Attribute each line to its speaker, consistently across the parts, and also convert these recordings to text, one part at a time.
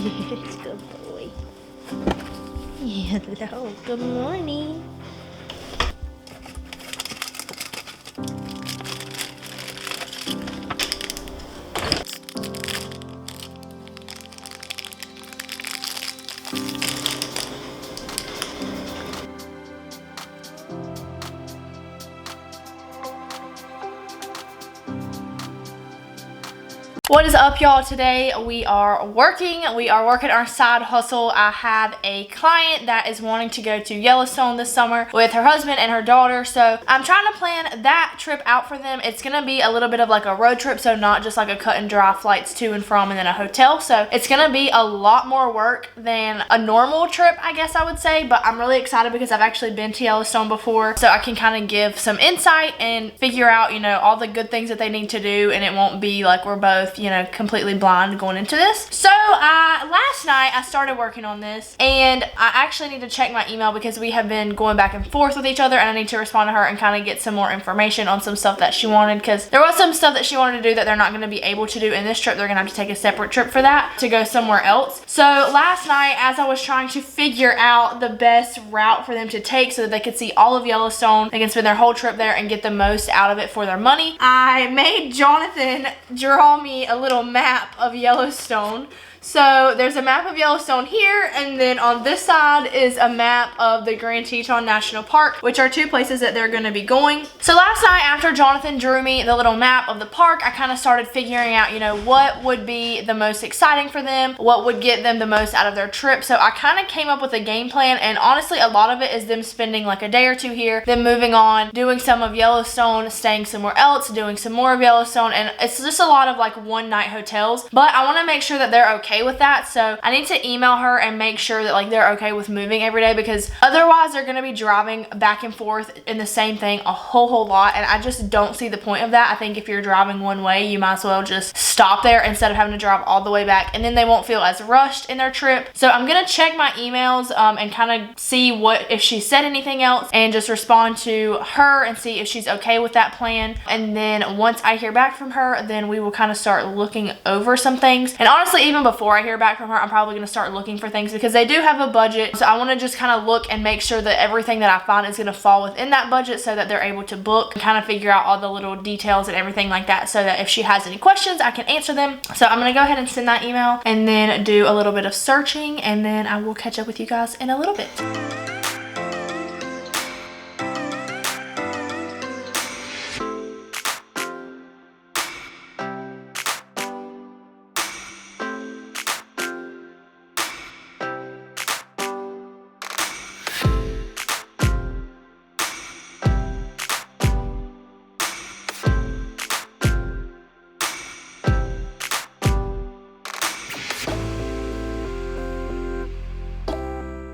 Speaker 1: Yes, good boy. Hello, good morning. What is up, y'all? Today we are working our side hustle. I have a client that is wanting to go to Yellowstone this summer with her husband and her daughter, so I'm trying to plan that trip out for them. It's gonna be a little bit of like a road trip, so not just like a cut and dry flights to and from and then a hotel. So it's gonna be a lot more work than a normal trip, I guess I would say, but I'm really excited because I've actually been to Yellowstone before, so I can kind of give some insight and figure out, you know, all the good things that they need to do, and it won't be like we're both, you know, completely blind going into this. So last night I started working on this, and I actually need to check my email because we have been going back and forth with each other, and I need to respond to her and kind of get some more information on some stuff that she wanted, because there was some stuff that she wanted to do that they're not going to be able to do in this trip. They're going to have to take a separate trip for that to go somewhere else. So last night, as I was trying to figure out the best route for them to take so that they could see all of Yellowstone, they can spend their whole trip there and get the most out of it for their money, I made Jonathan draw me a little map of Yellowstone. So there's a map of Yellowstone here, and then on this side is a map of the Grand Teton National Park, which are two places that they're going to be going. So last night, after Jonathan drew me the little map of the park, I kind of started figuring out, you know, what would be the most exciting for them, what would get them the most out of their trip. So I kind of came up with a game plan, and honestly, a lot of it is them spending like a day or two here, then moving on, doing some of Yellowstone, staying somewhere else, doing some more of Yellowstone, and it's just a lot of like one-night hotels. But I want to make sure that they're okay with that, so I need to email her and make sure that like they're okay with moving every day, because otherwise they're going to be driving back and forth in the same thing a whole lot, and I just don't see the point of that. I think if you're driving one way, you might as well just stop there instead of having to drive all the way back, and then they won't feel as rushed in their trip. So I'm gonna check my emails and kind of see what if she said anything else, and just respond to her and see if she's okay with that plan. And then once I hear back from her, then we will kind of start looking over some things. And honestly, even before I hear back from her, I'm probably going to start looking for things, because they do have a budget. So I want to just kind of look and make sure that everything that I find is going to fall within that budget, so that they're able to book and kind of figure out all the little details and everything like that, so that if she has any questions, I can answer them. So I'm going to go ahead and send that email and then do a little bit of searching, and then I will catch up with you guys in a little bit.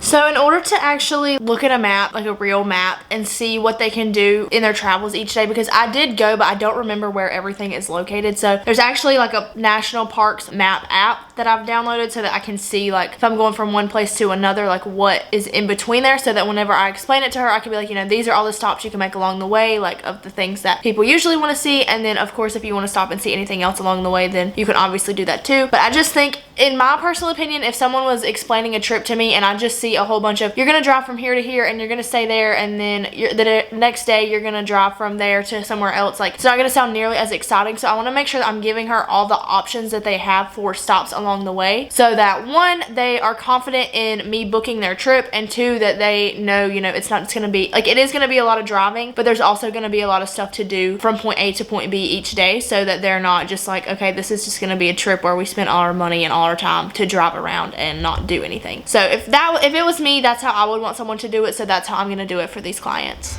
Speaker 1: So in order to actually look at a map, like a real map, and see what they can do in their travels each day, because I did go, but I don't remember where everything is located. So there's actually like a national parks map app that I've downloaded, so that I can see like if I'm going from one place to another, like what is in between there, so that whenever I explain it to her, I can be like, you know, these are all the stops you can make along the way, like of the things that people usually want to see. And then of course, if you want to stop and see anything else along the way, then you can obviously do that too. But I just think, in my personal opinion, if someone was explaining a trip to me and I just see a whole bunch of, you're gonna drive from here to here and you're gonna stay there, and then the next day you're gonna drive from there to somewhere else, like it's not gonna sound nearly as exciting. So I want to make sure that I'm giving her all the options that they have for stops along the way, so that one, they are confident in me booking their trip, and two, that they know, you know, it's gonna be like, it is gonna be a lot of driving, but there's also gonna be a lot of stuff to do from point A to point B each day, so that they're not just like, okay, this is just gonna be a trip where we spend all our money and all our time to drive around and not do anything. So if it was me, that's how I would want someone to do it. So that's how I'm going to do it for these clients.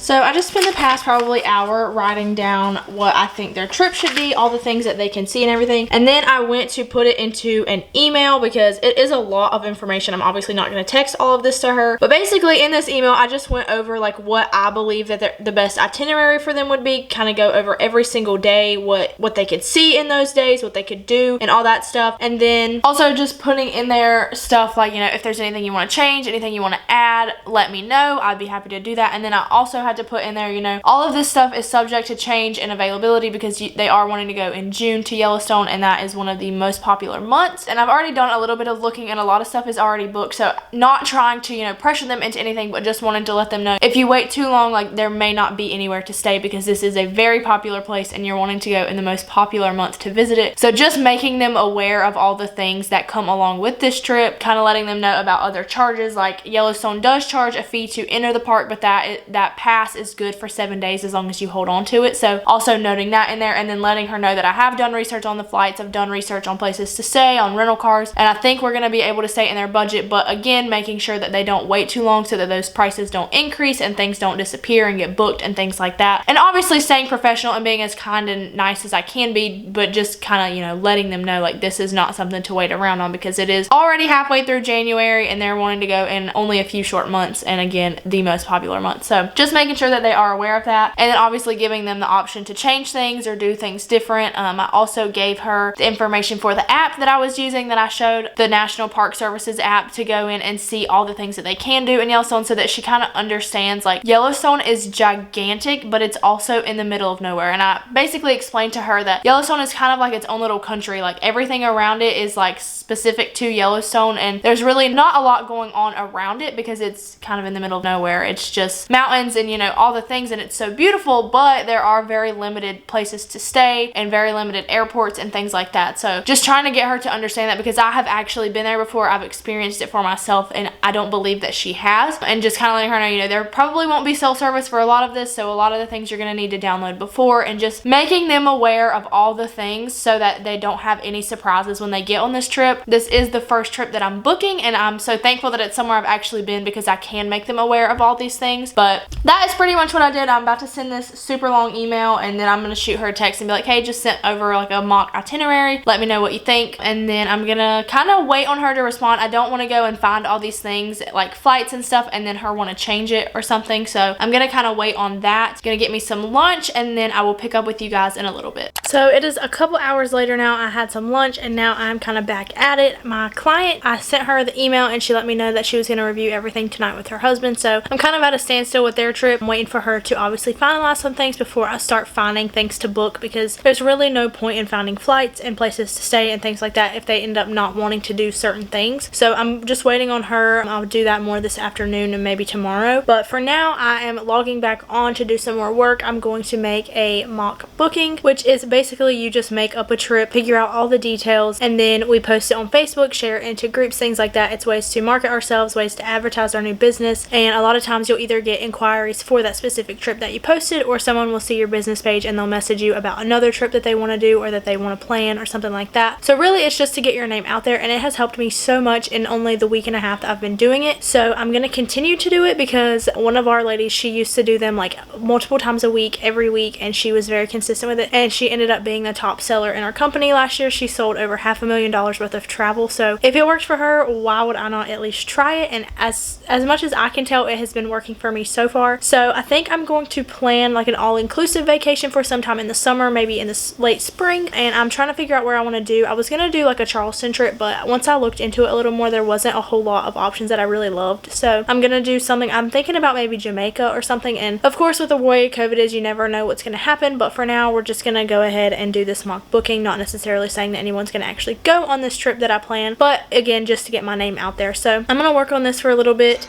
Speaker 1: So I just spent the past probably hour writing down what I think their trip should be, all the things that they can see and everything. And then I went to put it into an email because it is a lot of information. I'm obviously not going to text all of this to her. But basically in this email, I just went over like what I believe that the best itinerary for them would be, kind of go over every single day, what they could see in those days, what they could do and all that stuff. And then also just putting in there stuff like, you know, if there's anything you want to change, anything you want to add, let me know. I'd be happy to do that. And then I also had to put in there, you know, all of this stuff is subject to change and availability because they are wanting to go in June to Yellowstone, and that is one of the most popular months. And I've already done a little bit of looking and a lot of stuff is already booked, so not trying to, you know, pressure them into anything, but just wanted to let them know if you wait too long, like there may not be anywhere to stay because this is a very popular place and you're wanting to go in the most popular month to visit it. So just making them aware of all the things that come along with this trip, kind of letting them know about other charges. Like Yellowstone does charge a fee to enter the park, but that pass is good for 7 days as long as you hold on to it. So also noting that in there, and then letting her know that I have done research on the flights, I've done research on places to stay, on rental cars, and I think we're going to be able to stay in their budget, but again, making sure that they don't wait too long so that those prices don't increase and things don't disappear and get booked and things like that. And obviously staying professional and being as kind and nice as I can be, but just kind of, you know, letting them know like this is not something to wait around on because it is already halfway through January and they're wanting to go in only a few short months, and again, the most popular month. So just making sure that they are aware of that, and then obviously giving them the option to change things or do things different. I also gave her the information for the app that I was using, that I showed, the National Park Services app, to go in and see all the things that they can do in Yellowstone so that she kind of understands like Yellowstone is gigantic, but it's also in the middle of nowhere. And I basically explained to her that Yellowstone is kind of like its own little country. Like everything around it is like specific to Yellowstone, and there's really not a lot going on around it because it's kind of in the middle of nowhere. It's just mountains and, you know, all the things, and it's so beautiful, but there are very limited places to stay and very limited airports and things like that. So just trying to get her to understand that because I have actually been there before. I've experienced it for myself and I don't believe that she has, and just kind of letting her know, you know, there probably won't be cell service for a lot of this, so a lot of the things you're going to need to download before, and just making them aware of all the things so that they don't have any surprises when they get on this trip. This is the first trip that I'm booking, and I'm so thankful that it's somewhere I've actually been because I can make them aware of all these things. But that is pretty much what I did. I'm about to send this super long email, and then I'm going to shoot her a text and be like, hey, just sent over like a mock itinerary, let me know what you think. And then I'm gonna kind of wait on her to respond. I don't want to go and find all these things like flights and stuff and then her want to change it or something, so I'm gonna kind of wait on that. It's gonna get me some lunch, and then I will pick up with you guys in a little bit. So it is a couple hours later now. I had some lunch and now I'm kind of back at it. My client, I sent her the email and she let me know that she was going to review everything tonight with her husband, so I'm kind of at a standstill with their trip. I'm waiting for her to obviously finalize some things before I start finding things to book, because there's really no point in finding flights and places to stay and things like that if they end up not wanting to do certain things. So I'm just waiting on her. I'll do that more this afternoon and maybe tomorrow, but for now I am logging back on to do some more work. I'm going to make a mock booking, which is basically you just make up a trip, figure out all the details, and then we post it on Facebook, share it into groups, things like that. It's ways to market ourselves, ways to advertise our new business, and a lot of times you'll either get inquiries for that specific trip that you posted, or someone will see your business page and they'll message you about another trip that they want to do or that they want to plan or something like that. So really it's just to get your name out there, and it has helped me so much in only the week and a half that I've been doing it. So I'm going to continue to do it because one of our ladies, she used to do them like multiple times a week, every week, and she was very consistent with it, and she ended up being the top seller in our company last year. She sold over $500,000 worth of travel. So if it worked for her, why would I not at least try it? And as much as I can tell, it has been working for me so far. So I think I'm going to plan like an all-inclusive vacation for sometime in the summer, maybe in the late spring, and I'm trying to figure out where I want to do. I was going to do like a Charleston trip, but once I looked into it a little more, there wasn't a whole lot of options that I really loved. So I'm going to do something, I'm thinking about maybe Jamaica or something, and of course with the way COVID is, you never know what's going to happen, but for now we're just going to go ahead and do this mock booking, not necessarily saying that anyone's going to actually go on this trip that I plan, but again, just to get my name out there. So I'm going to work on this for a little bit.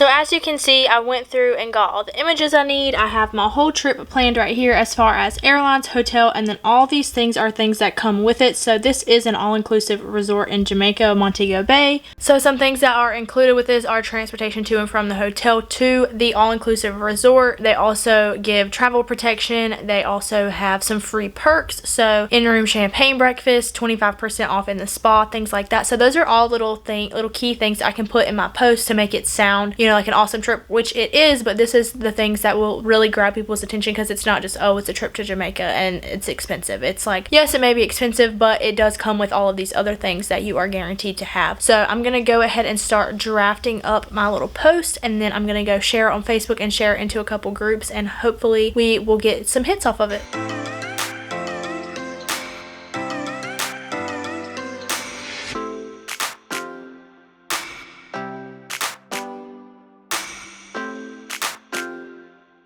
Speaker 1: So as you can see, I went through and got all the images I need. I have my whole trip planned right here as far as airlines, hotel, and then all these things are things that come with it. So this is an all-inclusive resort in Jamaica, Montego Bay. So some things that are included with this are transportation to and from the hotel to the all-inclusive resort. They also give travel protection. They also have some free perks. So in-room champagne breakfast, 25% off in the spa, things like that. So those are all little key things I can put in my post to make it sound, you know, like an awesome trip, which it is, but this is the things that will really grab people's attention, because it's not just, oh, it's a trip to Jamaica and it's expensive. It's like, yes, it may be expensive, but it does come with all of these other things that you are guaranteed to have. So I'm gonna go ahead and start drafting up my little post, and then I'm gonna go share it on Facebook and share it into a couple groups, and hopefully we will get some hits off of it.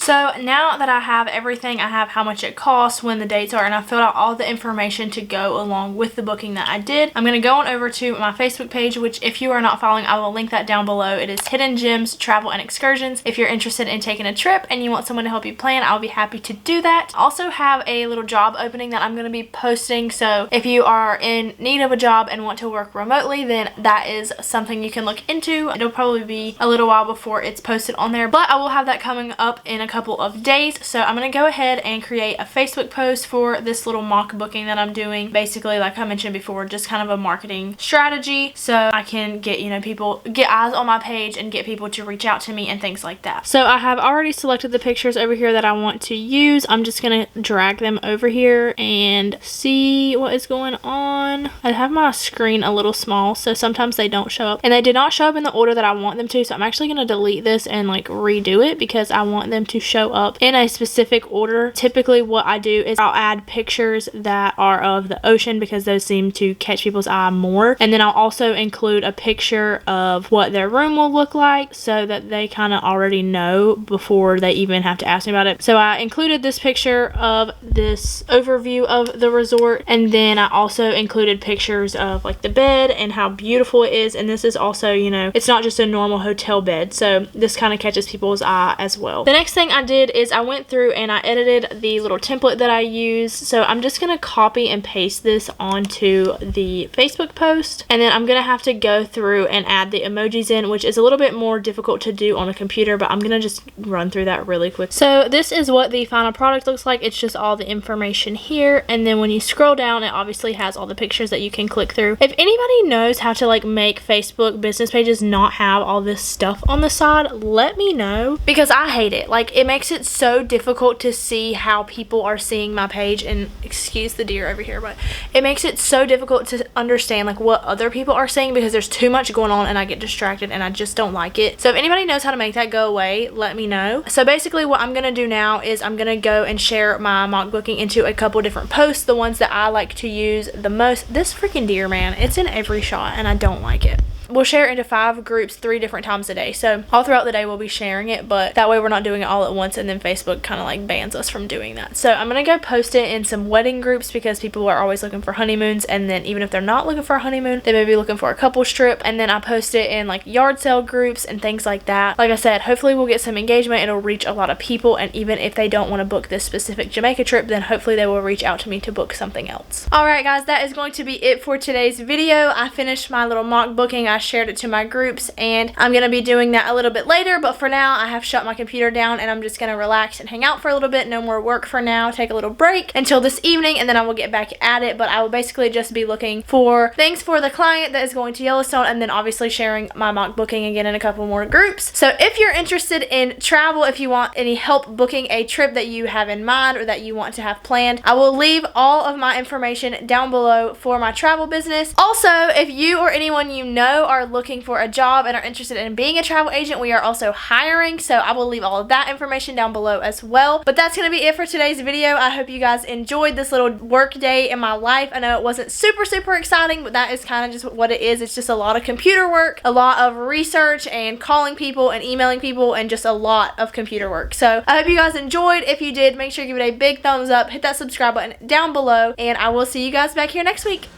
Speaker 1: So now that I have everything, I have how much it costs, when the dates are, and I filled out all the information to go along with the booking that I did. I'm going to go on over to my Facebook page, which if you are not following, I will link that down below. It is Hidden Gems Travel and Excursions. If you're interested in taking a trip and you want someone to help you plan, I'll be happy to do that. I also have a little job opening that I'm going to be posting. So if you are in need of a job and want to work remotely, then that is something you can look into. It'll probably be a little while before it's posted on there, but I will have that coming up in a couple of days. So I'm going to go ahead and create a Facebook post for this little mock booking that I'm doing. Basically, like I mentioned before, just kind of a marketing strategy, so I can get, you know, people, get eyes on my page and get people to reach out to me and things like that. So I have already selected the pictures over here that I want to use. I'm just going to drag them over here and see what is going on. I have my screen a little small, so sometimes they don't show up, and they did not show up in the order that I want them to. So I'm actually going to delete this and like redo it, because I want them to show up in a specific order. Typically what I do is I'll add pictures that are of the ocean, because those seem to catch people's eye more, and then I'll also include a picture of what their room will look like, so that they kind of already know before they even have to ask me about it. So I included this picture of this overview of the resort, and then I also included pictures of like the bed and how beautiful it is. And this is also, you know, it's not just a normal hotel bed, so this kind of catches people's eye as well. The next thing I did is I went through and I edited the little template that I use. So I'm just going to copy and paste this onto the Facebook post, and then I'm going to have to go through and add the emojis in, which is a little bit more difficult to do on a computer, but I'm going to just run through that really quick. So this is what the final product looks like. It's just all the information here, and then when you scroll down, it obviously has all the pictures that you can click through. If anybody knows how to like make Facebook business pages not have all this stuff on the side, let me know, because I hate it. Like, it makes it so difficult to see how people are seeing my page, and excuse the deer over here, but it makes it so difficult to understand like what other people are saying, because there's too much going on and I get distracted and I just don't like it. So if anybody knows how to make that go away, let me know. So basically what I'm gonna do now is I'm gonna go and share my mock booking into a couple different posts, the ones that I like to use the most. This freaking deer, man, it's in every shot and I don't like it. We'll share it into 5 groups 3 different times a day. So all throughout the day we'll be sharing it, but that way we're not doing it all at once, and then Facebook kind of like bans us from doing that. So I'm gonna go post it in some wedding groups, because people are always looking for honeymoons, and then even if they're not looking for a honeymoon, they may be looking for a couples trip. And then I post it in like yard sale groups and things like that. Like I said, hopefully we'll get some engagement. It'll reach a lot of people, and even if they don't want to book this specific Jamaica trip, then hopefully they will reach out to me to book something else. Alright guys, that is going to be it for today's video. I finished my little mock booking. I shared it to my groups, and I'm going to be doing that a little bit later, but for now I have shut my computer down and I'm just going to relax and hang out for a little bit. No more work for now. Take a little break until this evening, and then I will get back at it. But I will basically just be looking for things for the client that is going to Yellowstone, and then obviously sharing my mock booking again in a couple more groups. So if you're interested in travel, if you want any help booking a trip that you have in mind or that you want to have planned, I will leave all of my information down below for my travel business. Also, if you or anyone you know are looking for a job and are interested in being a travel agent, we are also hiring, so I will leave all of that information down below as well. But that's going to be it for today's video. I hope you guys enjoyed this little work day in my life. I know it wasn't super exciting, but that is kind of just what it is. It's just a lot of computer work, a lot of research and calling people and emailing people, and just a lot of computer work. So I hope you guys enjoyed. If you did, make sure you give it a big thumbs up, hit that subscribe button down below, and I will see you guys back here next week.